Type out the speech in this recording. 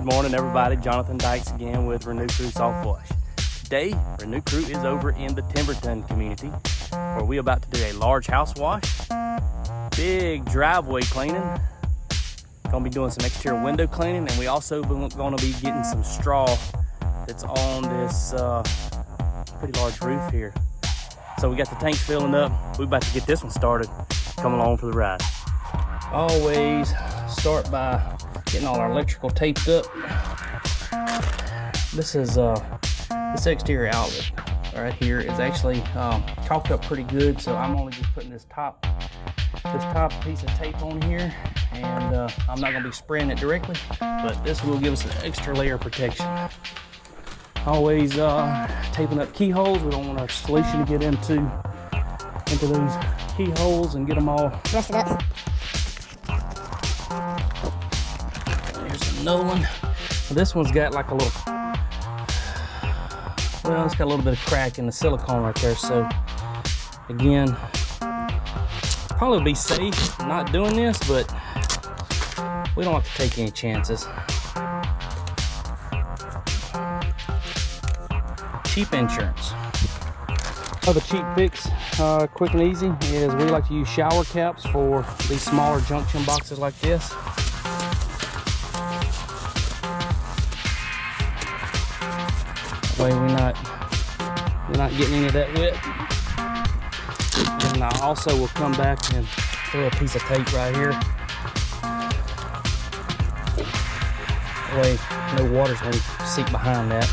morning, everybody. Jonathan Dykes again with Renew Crew Softwash. Today, Renew Crew is over in the Timberton community where we're about to do a large house wash, big driveway cleaning, gonna be doing some exterior window cleaning, and we also gonna be getting some straw that's on this pretty large roof here. So we got the tanks filling up. We're about to get this one started. Come along for the ride. Always start by getting all our electrical taped up. This is this exterior outlet right here is actually caulked up pretty good, so I'm only just putting this top piece of tape on here, and I'm not going to be spraying it directly, but this will give us an extra layer of protection. Always taping up keyholes. We don't want our solution to get into those keyholes and get them all rusted up. Here's another one. This one's got like a little, well, it's got a little bit of crack in the silicone right there. So again, probably be safe not doing this, but we don't have to take any chances. Cheap insurance. Another cheap fix, quick and easy, is we like to use shower caps for these smaller junction boxes like this. That way we're not getting any of that wet. And I also will come back and throw a piece of tape right here. That way no water's going to seep behind that.